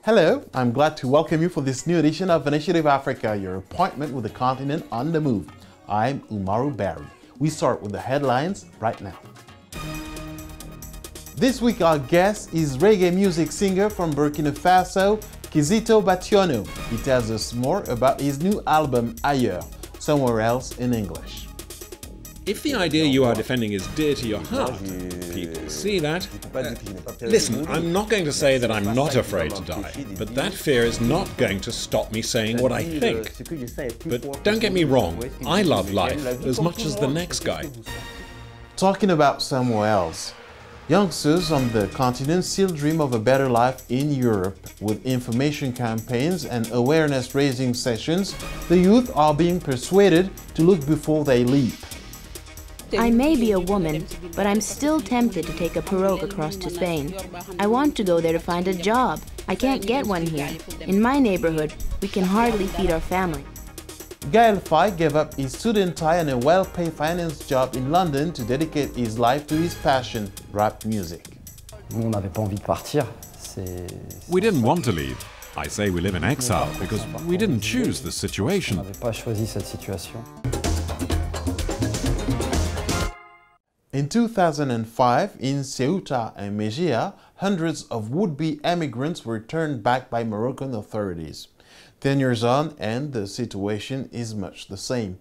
Hello, I'm glad to welcome you for this new edition of Initiative Africa, your appointment with the continent on the move. I'm Umaru Barry. We start with the headlines right now. This week our guest is reggae music singer from Burkina Faso, Kizito Bationo. He tells us more about his new album, Ailleurs, Somewhere Else in English. If the idea you are defending is dear to your heart, people see that. Listen, I'm not going to say that I'm not afraid to die, but that fear is not going to stop me saying what I think. But don't get me wrong, I love life as much as the next guy. Talking about somewhere else, youngsters on the continent still dream of a better life in Europe. With information campaigns and awareness-raising sessions, the youth are being persuaded to look before they leap. I may be a woman, but I'm still tempted to take a pirogue across to Spain. I want to go there to find a job. I can't get one here. In my neighborhood, we can hardly feed our family. Gaël Faye gave up his student tie and a well-paid finance job in London to dedicate his life to his passion, rap music. We didn't want to leave. I say we live in exile because we didn't choose the situation. In 2005, in Ceuta and Melilla, hundreds of would-be emigrants were turned back by Moroccan authorities. 10 years on, and the situation is much the same.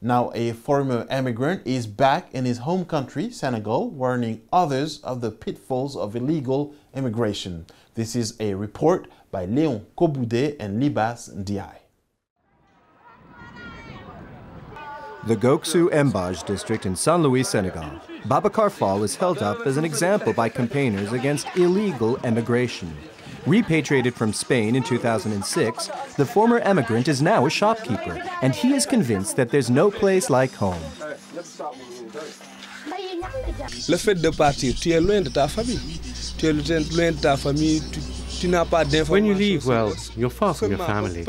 Now a former emigrant is back in his home country, Senegal, warning others of the pitfalls of illegal immigration. This is a report by Léon Koboudé and Libas Ndiaye. The Goksu Embage district in Saint Louis, Senegal. Babacar Fall is held up as an example by campaigners against illegal emigration. Repatriated from Spain in 2006, the former emigrant is now a shopkeeper, and he is convinced that there's no place like home. Le fait de partir, tu es loin de ta famille. Tu es loin de ta famille. When you leave, well, you're far from your family.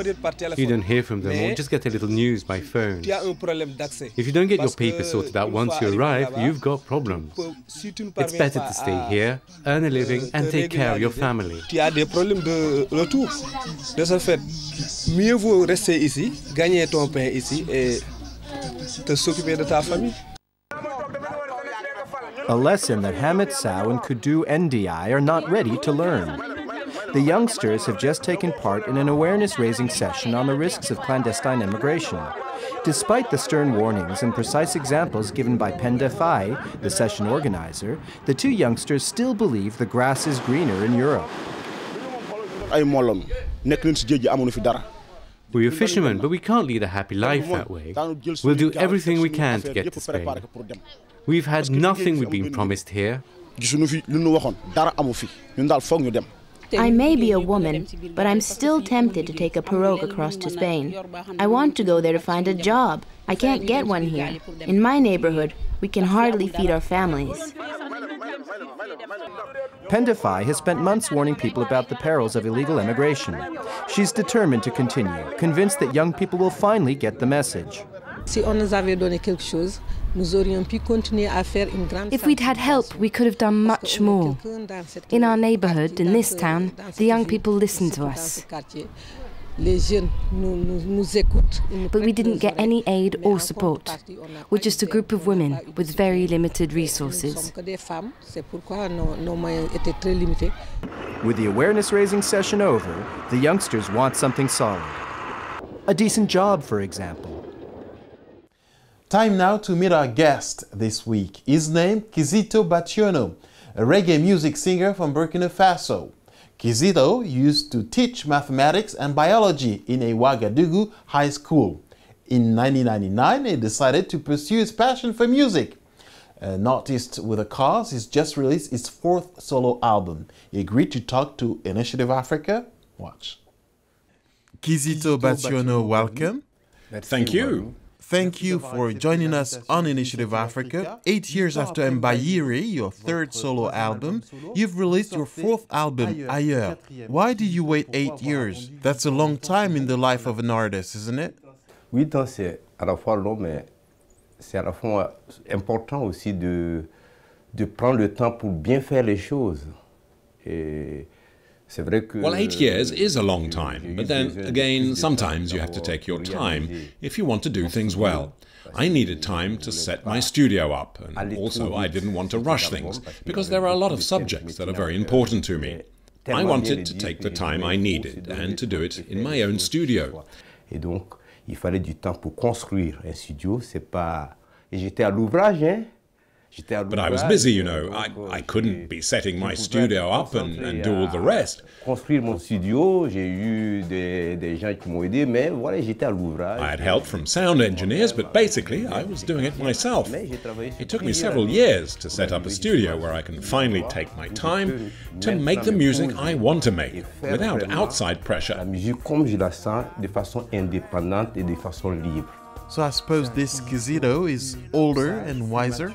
You don't hear from them or just get a little news by phone. If you don't get your papers sorted out once you arrive, you've got problems. It's better to stay here, earn a living and take care of your family. Tu as des problèmes de retour. De ce fait, mieux vaut rester ici, gagner ton pain ici et te s'occuper de ta famille. A lesson that Hamid Sow and Kudu Ndiaye are not ready to learn. The youngsters have just taken part in an awareness-raising session on the risks of clandestine immigration. Despite the stern warnings and precise examples given by Penda Faye, the session organizer, the two youngsters still believe the grass is greener in Europe. We're fishermen, but we can't lead a happy life that way. We'll do everything we can to get to Spain. We've had nothing we've been promised here. I may be a woman, but I'm still tempted to take a pirogue across to Spain. I want to go there to find a job. I can't get one here. In my neighborhood, we can hardly feed our families. Penda Faye has spent months warning people about the perils of illegal immigration. She's determined to continue, convinced that young people will finally get the message. If we'd had help, we could have done much more. In our neighborhood, in this town, the young people listen to us. But we didn't get any aid or support. We're just a group of women with very limited resources. With the awareness-raising session over, the youngsters want something solid. A decent job, for example. Time now to meet our guest this week. His name, Kizito Bationo, a reggae music singer from Burkina Faso. Kizito used to teach mathematics and biology in a Ouagadougou high school. In 1999, he decided to pursue his passion for music. An artist with a cause, he's just released his 4th solo album. He agreed to talk to Initiative Africa. Watch. Kizito Bationo, welcome. Thank you. Thank you for joining us on Initiative Africa. 8 years after Mbayiri, your 3rd solo album, you've released your 4th album, Ailleurs. Why did you wait 8 years? That's a long time in the life of an artist, isn't it? 8 ans, c'est à la fois long, mais c'est à la fois important aussi de prendre le temps pour bien faire les choses. Et Well, 8 years is a long time, but then again, sometimes you have to take your time if you want to do things well. I needed time to set my studio up, and also I didn't want to rush things, because there are a lot of subjects that are very important to me. I wanted to take the time I needed and to do it in my own studio. Et donc, il fallait du temps pour construire un studio. C'est pas... Et j'étais à l'ouvrage, hein. But I was busy, you know. I couldn't be setting my studio up and do all the rest. Construire mon studio, j'ai eu des gens qui m'ont aidé, mais voilà, j'étais à l'ouvrage. I had help from sound engineers, but basically I was doing it myself. It took me several years to set up a studio where I can finally take my time to make the music I want to make, without outside pressure. La musique comme je la sens, de façon indépendante et de façon libre. So I suppose this Kizito is older and wiser?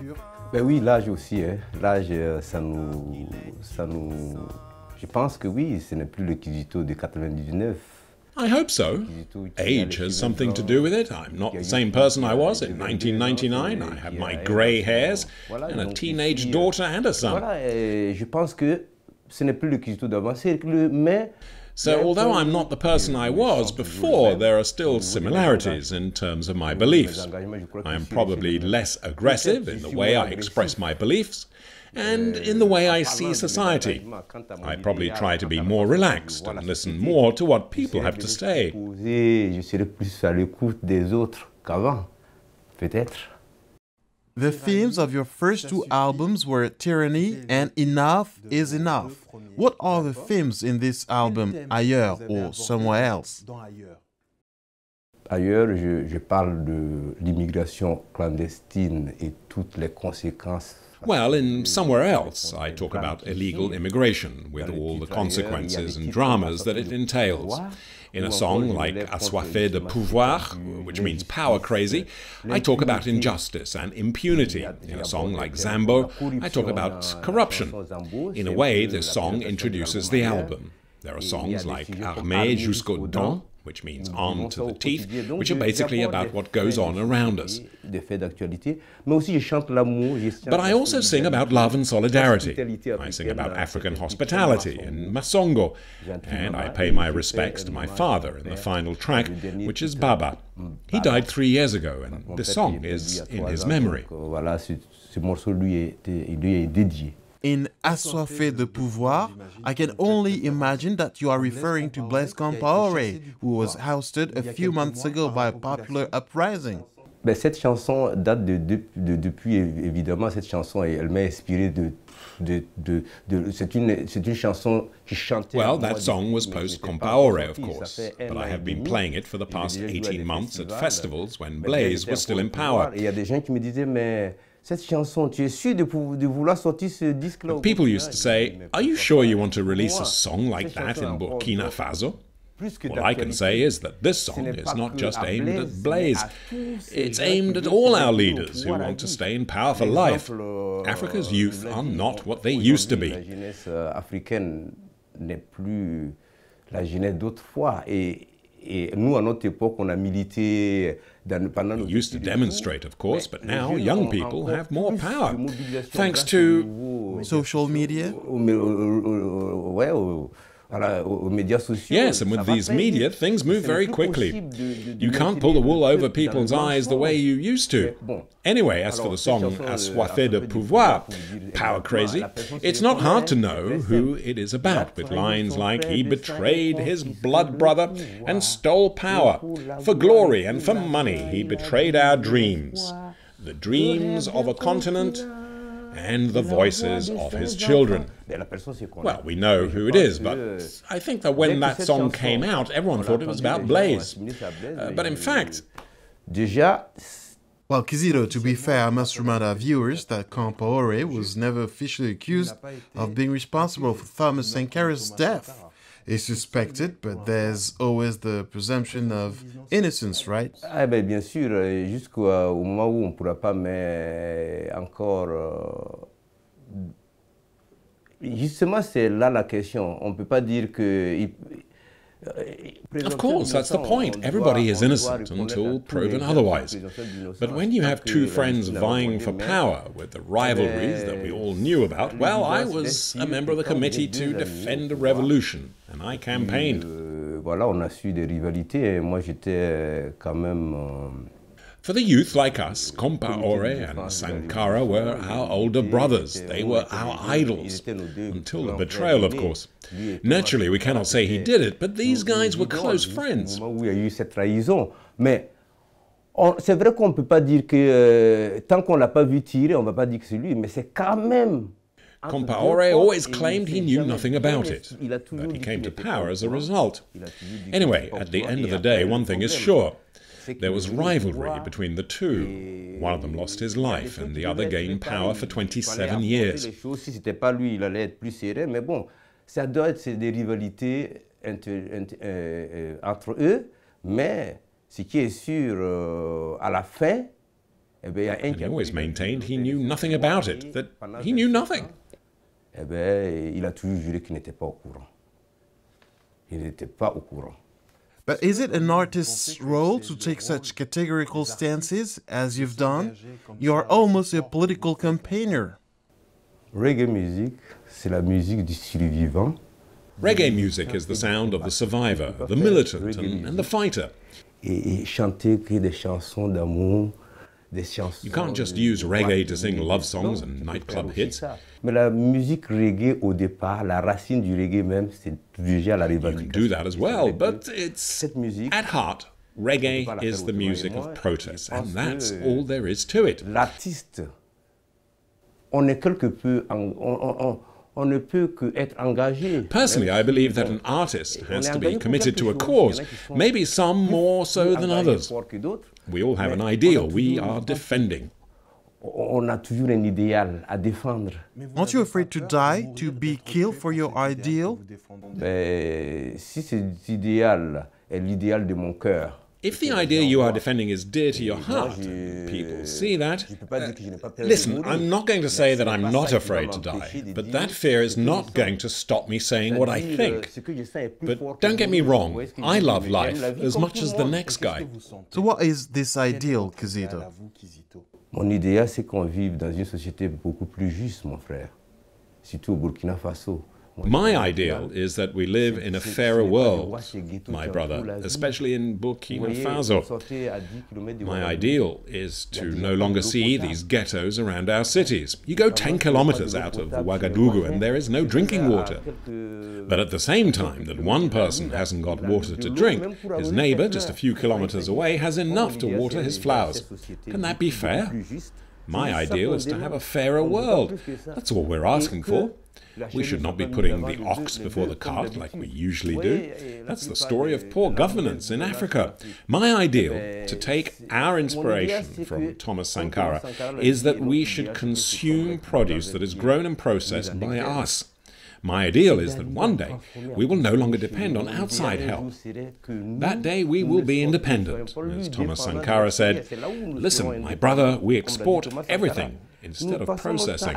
Ben oui, l'âge aussi, hein. L'âge, je pense que oui, ce n'est plus le Kizito de 99. I hope so. Age has something to do with it. I'm not the same person I was in 1999. I have my grey hairs and a teenage daughter and a son. Voilà, je pense que ce n'est plus le Kizito d'avant, c'est mais... So although I'm not the person I was before, there are still similarities in terms of my beliefs. I am probably less aggressive in the way I express my beliefs and in the way I see society. I probably try to be more relaxed and listen more to what people have to say. Je serai plus à l'écoute des autres qu'avant, peut-être. The themes of your first two albums were tyranny and enough is enough. What are the themes in this album, Ailleurs or Somewhere Else? Ailleurs, je parle de l'immigration clandestine et toutes les conséquences. Well, in Somewhere Else, I talk about illegal immigration, with all the consequences and dramas that it entails. In a song like Assoiffé de pouvoir, which means power crazy, I talk about injustice and impunity. In a song like Zambo, I talk about corruption. In a way, this song introduces the album. There are songs like Armé jusqu'aux dents, which means armed to the teeth, which are basically about what goes on around us. But I also sing about love and solidarity. I sing about African hospitality in Masongo, and I pay my respects to my father in the final track, which is Baba. He died 3 years ago, and this song is in his memory. In Assoiffé de pouvoir, I can only imagine that you are referring to Blaise Compaoré, who was ousted a few months ago by a popular uprising. Ben, cette chanson date depuis, évidemment, cette chanson, elle m'a inspiré c'est une chanson qui chantait... Well, that song was post-Compaoré, of course, but I have been playing it for the past 18 months at festivals when Blaise was still in power. Il y a des gens qui me disaient, mais... Cette chanson, tu es sûr de vouloir sortir ce disque-là? People used to say, are you sure you want to release a song like that in Burkina Faso? What I can say is that this song is not just aimed at Blaise. It's aimed at all our leaders who want to stay in power for life. Africa's youth are not what they used to be. La jeunesse africaine n'est plus la jeunesse d'autrefois. Et nous, à notre époque, on a milité pendant nos... We used to demonstrate, of course, but now young people have more power, thanks to... social media? Yes, and with these media, things move very quickly. You can't pull the wool over people's eyes the way you used to. Anyway, as for the song Assoiffé de pouvoir, power crazy, it's not hard to know who it is about, with lines like, he betrayed his blood brother and stole power. For glory and for money, he betrayed our dreams. The dreams of a continent and the voices of his children. Well, we know who it is, but I think that when that song came out, everyone thought it was about Blaise. But in fact... Well, Kizito, to be fair, I must remind our viewers that Compaoré was never officially accused of being responsible for Thomas Sankare's death. He's suspected, but there's always the presumption of innocence, right? Ah ben bien sûr, jusqu'au moment où on ne pourra pas, mais encore... justement, c'est là la question. On ne peut pas dire que... Of course, that's the point. Everybody is innocent until proven otherwise. But when you have two friends vying for power with the rivalries that we all knew about, well, I was a member of the committee to defend a revolution, and I campaigned. Voilà, on a su des rivalités, et moi j'étais quand même... For the youth like us, Compaoré and Sankara were our older brothers. They were our idols. Until the betrayal, of course. Naturally, we cannot say he did it, but these guys were close friends. Où il y a eu cette trahison. Mais c'est vrai qu'on ne peut pas dire que tant qu'on ne l'a pas vu tirer, on ne va pas dire que c'est lui, mais c'est quand même... Compaoré always claimed he knew nothing about it, but he came to power as a result. Anyway, at the end of the day, one thing is sure. There was rivalry between the two. One of them lost his life and the other gained power for 27 years. Si c'était pas lui, il allait être plus serré, mais bon, ça doit être des rivalités entre eux, mais ce qui est sûr, à la fin, eh bien, il y a un he always maintained he knew nothing about it, that he knew nothing. Eh bien, il a toujours juré qu'il n'était pas au courant. Il n'était pas au courant. But is it an artist's role to take such categorical stances as you've done? You are almost a political campaigner. Reggae music, c'est la musique du survivant. Reggae music is the sound of the survivor, the militant and the fighter. Et chanter que des chansons d'amour, des chansons... You can't just use reggae to sing love songs and nightclub hits. Mais la musique reggae, au départ, la racine du reggae même, c'est déjà la You revendication. can do that as well, but it's, at heart, reggae is the music of protest, and that's all there is to it. L'artiste, on est quelque peu... On ne peut que être engagé. Personally, I believe that an artist has to be committed to a cause, maybe some more so than others. We all have an ideal we are defending. On a toujours un idéal à défendre. Aren't you afraid to die, to be killed for your ideal? Si cet idéal est l'idéal de mon cœur, If the idea you are defending is dear to your heart, and people see that... listen, I'm not going to say that I'm not afraid to die, but that fear is not going to stop me saying what I think. But don't get me wrong, I love life as much as the next guy. So what is this ideal, Kizito? Mon idéal, c'est qu'on vive dans une société beaucoup plus juste, mon frère, surtout au Burkina Faso. My ideal is that we live in a fairer world, my brother, especially in Burkina Faso. My ideal is to no longer see these ghettos around our cities. You go 10 kilometers out of Ouagadougou and there is no drinking water. But at the same time that one person hasn't got water to drink, his neighbor just a few kilometers away has enough to water his flowers. Can that be fair? My ideal is to have a fairer world. That's all we're asking for. We should not be putting the ox before the cart like we usually do. That's the story of poor governance in Africa. My ideal, to take our inspiration from Thomas Sankara, is that we should consume produce that is grown and processed by us. My ideal is that one day we will no longer depend on outside help. That day we will be independent. As Thomas Sankara said, listen, my brother, we export everything instead of processing.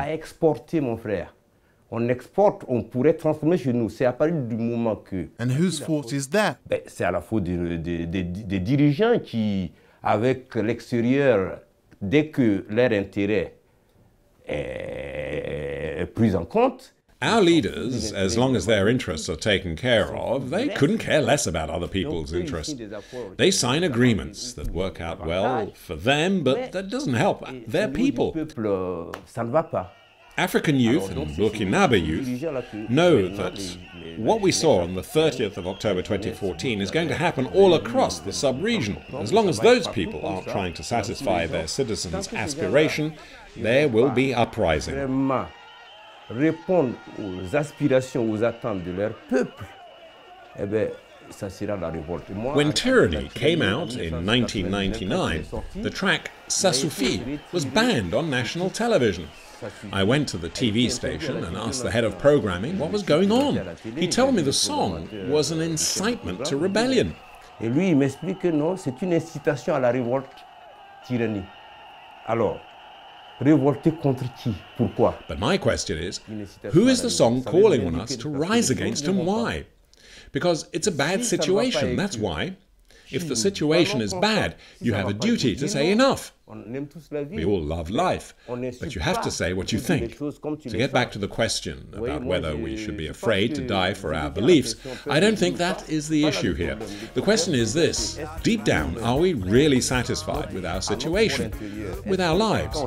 On exporte, on pourrait transformer chez nous. C'est à partir du moment que... And whose fault is that? C'est à la faute des dirigeants qui, avec l'extérieur, dès que leur intérêt est pris en compte... Our leaders, as long as their interests are taken care of, they couldn't care less about other people's interests. They sign agreements that work out well for them, but that doesn't help their people. Ça ne va pas. African youth and Burkinabe youth know that what we saw on the 30th of October 2014 is going to happen all across the sub-region. As long as those people aren't trying to satisfy their citizens' aspiration, there will be uprising. Répondre aux aspirations, aux attentes de leur peuple, eh bien, ça sera la révolte. When Tyranny came out in 1999, the track Ça suffit was banned on national television. I went to the TV station and asked the head of programming what was going on. He told me the song was an incitement to rebellion. Et lui, il m'explique que non, c'est une incitation à la révolte, tyrannie. Alors, révolter contre qui? Pourquoi? But my question is, who is the song calling on us to rise against and why? Because it's a bad situation, that's why. If the situation is bad, you have a duty to say enough. We all love life, but you have to say what you think. To get back to the question about whether we should be afraid to die for our beliefs, I don't think that is the issue here. The question is this: deep down, are we really satisfied with our situation, with our lives?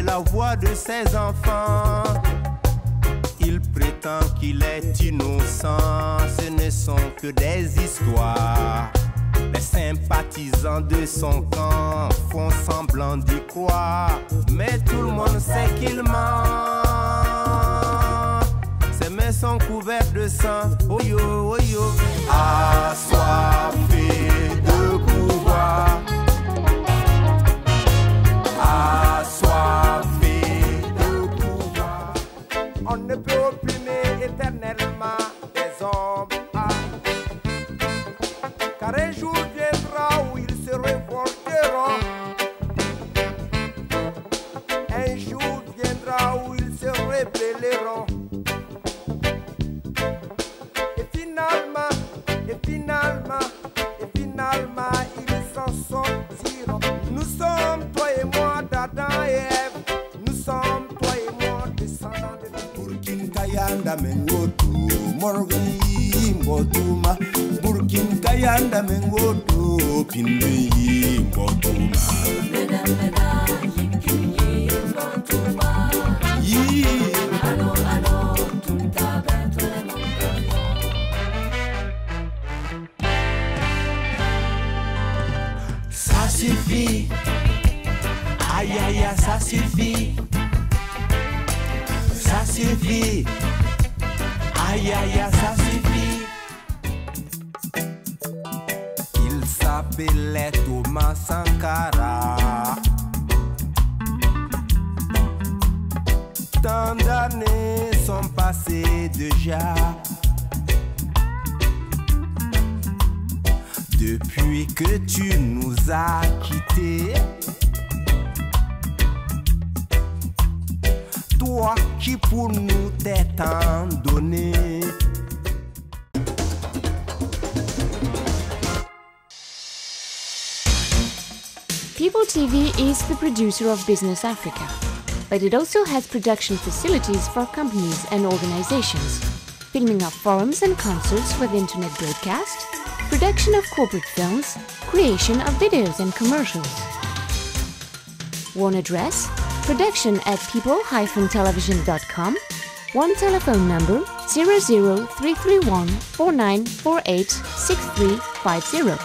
La voix de ses enfants. Il prétend qu'il est innocent, ce ne sont que des histoires. Les sympathisants de son camp font semblant d'y croire, mais tout le monde sait qu'il ment. Ses mains sont couvertes de sang, oh yo, assoiffé de pouvoir. On ne peut opprimer éternellement les hommes, car un jour viendra où ils se révolteront. Un jour viendra où ils se rébelleront. Et finalement, ils s'en sortiront. Nous sommes toi et moi, d'Adam et Ève. Nous sommes toi et moi, descendants de Burkin Kayanda Mengotu, Morgan Yimbotuma, Burkin Kayanda Mengotu, Pindu Yimbotuma. Ça suffit, aïe aïe aïe, ça suffit. Ça suffit, aïe aïe aïe, ça suffit. Il s'appelait Thomas Sankara. Tant d'années sont passées déjà depuis que tu nous as quittés. Toi qui pour nous t'es tant donné. People TV is the producer of Business Africa, but it also has production facilities for companies and organizations, filming of forums and concerts with internet broadcast, production of corporate films, creation of videos and commercials. One address: production at people-television.com. One telephone number: 00331 4948 6350.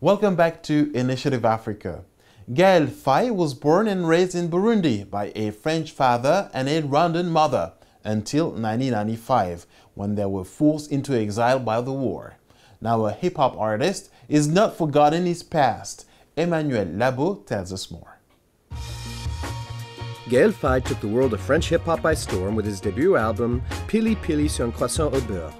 Welcome back to Initiative Africa. Gaël Faye was born and raised in Burundi by a French father and a Rwandan mother until 1995, when they were forced into exile by the war. Now a hip-hop artist, is not forgotten his past. Emmanuel Labo tells us more. Gaël Faye took the world of French hip-hop by storm with his debut album, Pili Pili sur un croissant au beurre.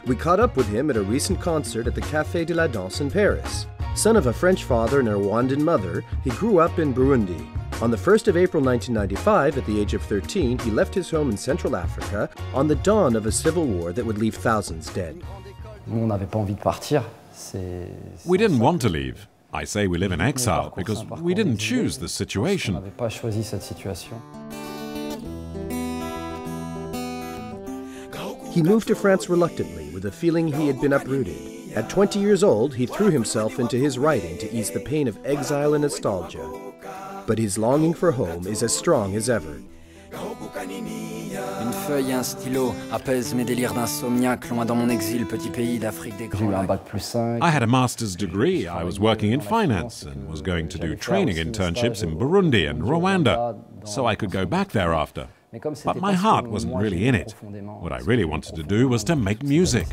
We caught up with him at a recent concert at the Café de la Danse in Paris. Son of a French father and a Rwandan mother, he grew up in Burundi. On the 1st of April 1995, at the age of 13, he left his home in Central Africa on the dawn of a civil war that would leave thousands dead. We didn't want to leave. I say we live in exile because we didn't choose this situation. He moved to France reluctantly, with a feeling he had been uprooted. At 20 years old, he threw himself into his writing to ease the pain of exile and nostalgia. But his longing for home is as strong as ever. Une feuille et un stylo apaisent mes délires d'insomniaque loin dans mon exil, petit pays d'Afrique des Grands Lacs. I had a master's degree. I was working in finance and was going to do training internships in Burundi and Rwanda, so I could go back there after. But my heart wasn't really in it. What I really wanted to do was to make music.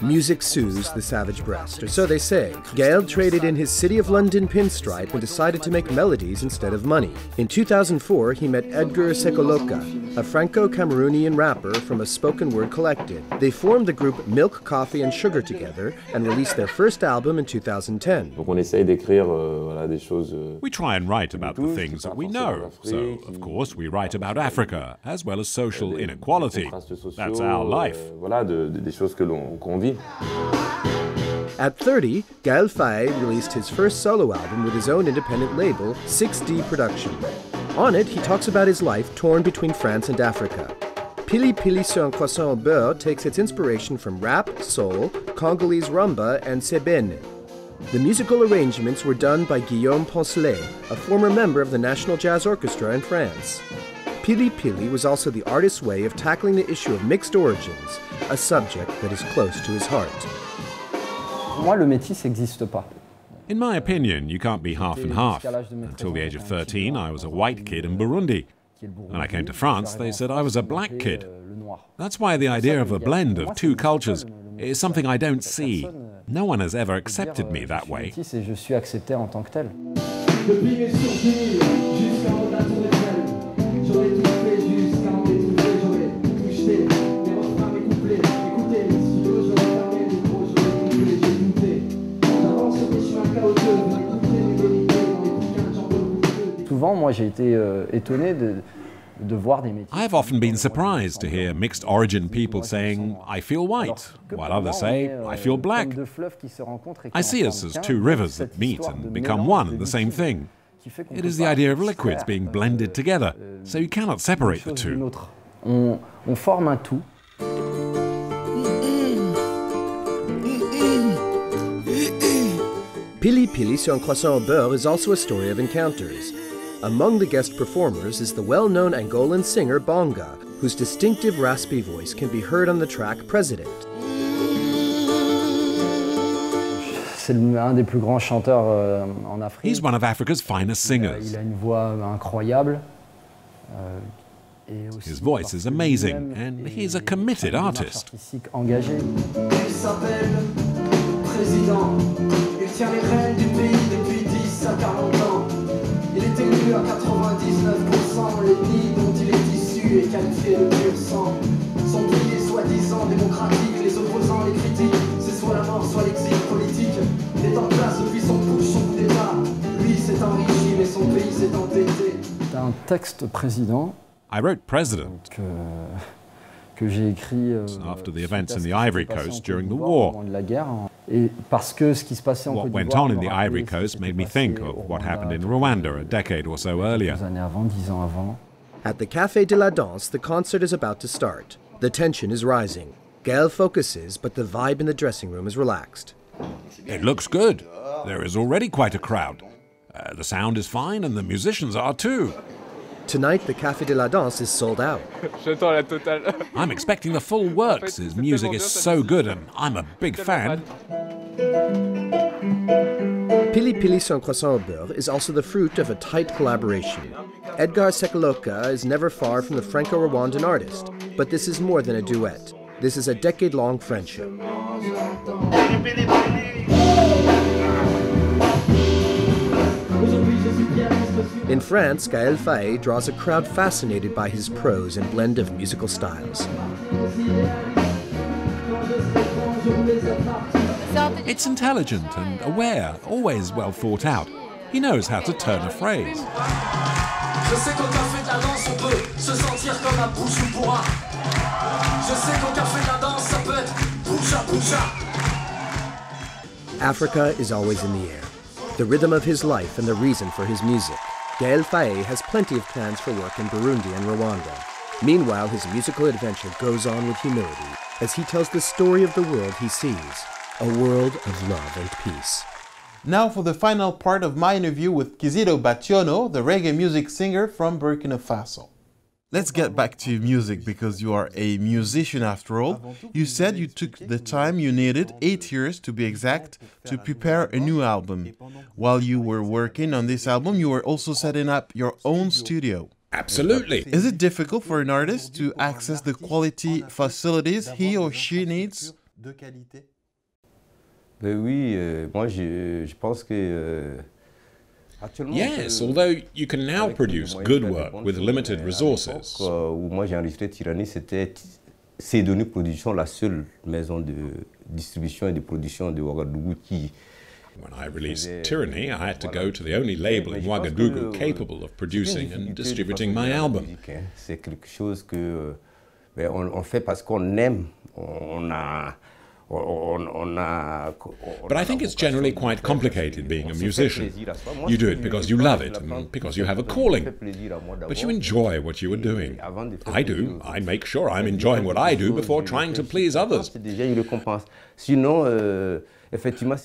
Music soothes the savage breast, or so they say. Gaël traded in his City of London pinstripe and decided to make melodies instead of money. In 2004, he met Edgar Sekoloka, a Franco-Cameroonian rapper from a spoken-word collective. They formed the group Milk, Coffee and Sugar together and released their first album in 2010. We try and write about the things that we know. So, of course, we write about Africa, as well as social inequality. That's our life. At 30, Gaël Faye released his first solo album with his own independent label, 6D Production. On it, he talks about his life torn between France and Africa. Pili Pili sur un croissant au beurre takes its inspiration from rap, soul, Congolese rumba, and sebene. The musical arrangements were done by Guillaume Poncelet, a former member of the National Jazz Orchestra in France. Pili Pili was also the artist's way of tackling the issue of mixed origins, a subject that is close to his heart. In my opinion, you can't be half and half. Until the age of 13, I was a white kid in Burundi. When I came to France, they said I was a black kid. That's why the idea of a blend of two cultures is something I don't see. No one has ever accepted me that way. I have often been surprised to hear mixed origin people saying, I feel white, while others say, I feel black. I see us as two rivers that meet and become one and the same thing. It is the idea of liquids being blended together, so you cannot separate the two. Pili Pili sur un croissant au beurre is also a story of encounters. Among the guest performers is the well-known Angolan singer Bonga, whose distinctive raspy voice can be heard on the track President. He's one of Africa's finest singers. His voice is amazing, and he's a committed artist. Il est élu à 99%, l'ethnie dont il est issu est qualifiée de pur sang. Son pays est soi-disant démocratique, les opposants les critiquent, c'est soit la mort, soit l'exil politique. Il est en place depuis son push, son coup d'état. Lui s'est enrichi, mais son pays s'est entêté. C'est un texte président. I wrote President que j'ai écrit after the events in the Ivory Coast during the war. What went on in the Ivory Coast made me think of what happened in Rwanda a decade or so earlier. At the Café de la Danse, the concert is about to start. The tension is rising. Gaël focuses, but the vibe in the dressing room is relaxed. It looks good. There is already quite a crowd. The sound is fine and the musicians are too. Tonight, the Café de la Danse is sold out. I'm expecting the full works. His music is so good and I'm a big fan. Pili Pili sur un croissant au beurre is also the fruit of a tight collaboration. Edgar Sekoloka is never far from the Franco-Rwandan artist, but this is more than a duet. This is a decade-long friendship. In France, Gaël Faye draws a crowd fascinated by his prose and blend of musical styles. It's intelligent and aware, always well thought out. He knows how to turn a phrase. Africa is always in the air, the rhythm of his life and the reason for his music. Gaël Faye has plenty of plans for work in Burundi and Rwanda. Meanwhile, his musical adventure goes on with humility as he tells the story of the world he sees, a world of love and peace. Now for the final part of my interview with Kizito Bationo, the reggae music singer from Burkina Faso. Let's get back to music because you are a musician after all. You said you took the time you needed, 8 years to be exact, to prepare a new album. While you were working on this album, you were also setting up your own studio. Absolutely. Is it difficult for an artist to access the quality facilities he or she needs? Yes, although you can now produce good work with limited resources. Moi j'ai enregistré Tyrannie, c'était Cédonie Production, la seule maison de distribution et de production de Ouagadougou qui... When I released Tyranny, I had to go to the only label in Ouagadougou capable of producing and distributing my album. C'est quelque chose que on fait parce qu'on aime, But I think it's generally quite complicated being a musician. You do it because you love it and because you have a calling. But you enjoy what you are doing. I do. I make sure I'm enjoying what I do before trying to please others.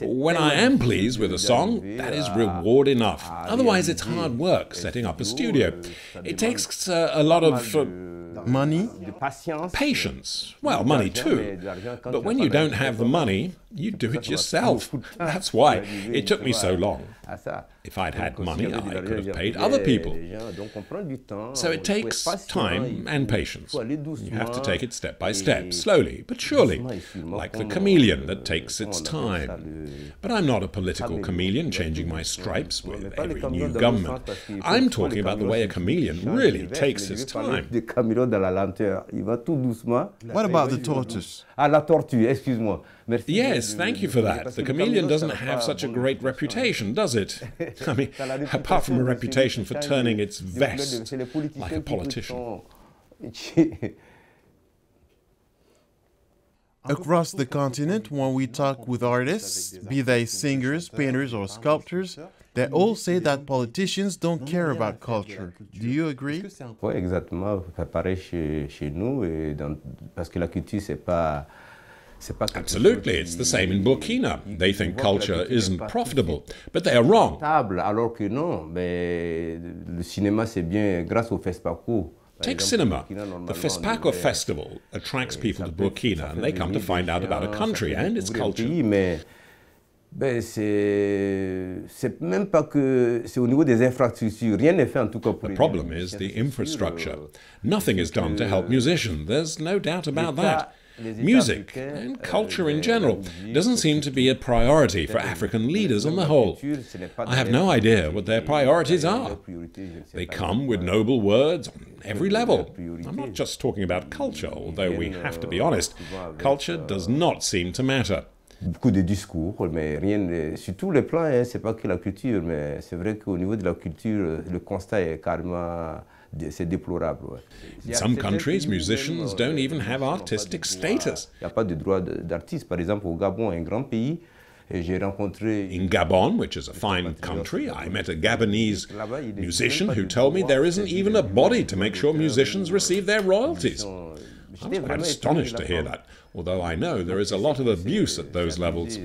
When I am pleased with a song, that is reward enough. Otherwise, it's hard work setting up a studio. It takes a lot of... money? Patience. Well, money too. But when you don't have the money, you do it yourself. That's why it took me so long. If I'd had money, I could have paid other people. So it takes time and patience. You have to take it step by step, slowly but surely, like the chameleon that takes its time. But I'm not a political chameleon changing my stripes with every new government. I'm talking about the way a chameleon really takes his time. What about the tortoise? La tortue, excuse-moi. Yes, thank you for that. The chameleon doesn't have such a great reputation, does it? I mean, apart from a reputation for turning its vest like a politician. Across the continent, when we talk with artists, be they singers, painters, or sculptors, they all say that politicians don't care about culture. Do you agree? Oui, exactement. Pareil chez nous, parce que la culture, c'est pas... Absolutely, it's the same in Burkina. They think culture isn't profitable, but they are wrong. Alors que non, mais le cinéma, c'est bien grâce au FESPACO. Take cinema. The FESPACO festival attracts people to Burkina and they come to find out about a country and its culture. C'est même pas que c'est au niveau des infrastructures. Rien n'est fait en tout cas pour... The problem is the infrastructure. Nothing is done to help musicians. There's no doubt about that. Music and culture in general doesn't seem to be a priority for African leaders on the whole. I have no idea what their priorities are. They come with noble words on every level. I'm not just talking about culture, although we have to be honest, culture does not seem to matter. Beaucoup de discours, mais rien sur tous les plans, c'est pas que la culture, mais c'est vrai qu'au niveau de la culture, le constat est carrément... C'est déplorable. In some countries, musicians don't even have artistic status. Il n'y a pas de droit d'artiste. Par exemple, au Gabon, un grand pays, j'ai rencontré... In Gabon, which is a fine country, I met a Gabonese musician who told me there isn't even a body to make sure musicians receive their royalties. I was quite astonished to hear that, although I know there is a lot of abuse at those levels.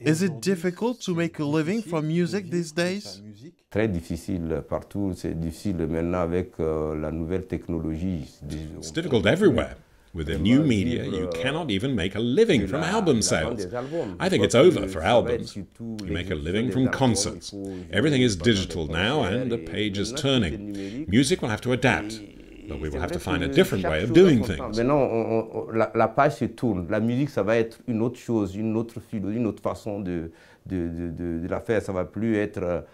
Is it difficult to make a living from music these days? Très difficile partout, c'est difficile maintenant avec la nouvelle technologie. It's difficult everywhere. With the new media, you cannot even make a living from album sales. I think it's over for albums. You make a living from concerts. Everything is digital now and the page is turning. Music will have to adapt. But we will have to find a different way of doing things. Maintenant, la page se tourne. La musique, ça va être une autre chose, une autre façon de la faire. Ça va plus être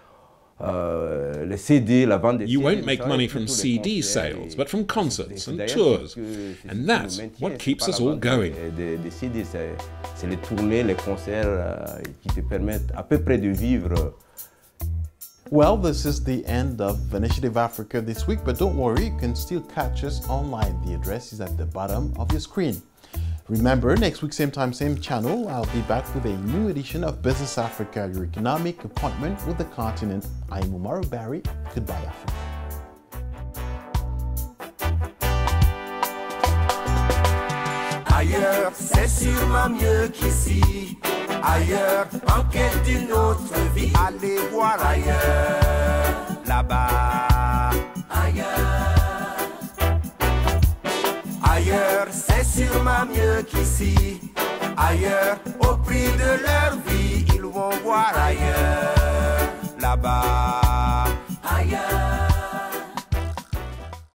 les CD, la vente des CD. You won't make money from CD sales, but from concerts and tours. And that's what keeps us all going. Des CD, c'est les tournées, les concerts qui te permettent à peu près de vivre. Well, this is the end of Initiative Africa this week, but don't worry, you can still catch us online. The address is at the bottom of your screen. Remember, next week, same time, same channel, I'll be back with a new edition of Business Africa, your economic appointment with the continent. I'm Umaru Barry. Goodbye, Africa. Ailleurs, c'est sûrement mieux qu'ici. Ailleurs, en quête d'une autre vie. Allez voir ailleurs, là-bas. Ailleurs, ailleurs, c'est sûrement mieux qu'ici. Ailleurs, au prix de leur vie, ils vont voir ailleurs, là-bas. Ailleurs.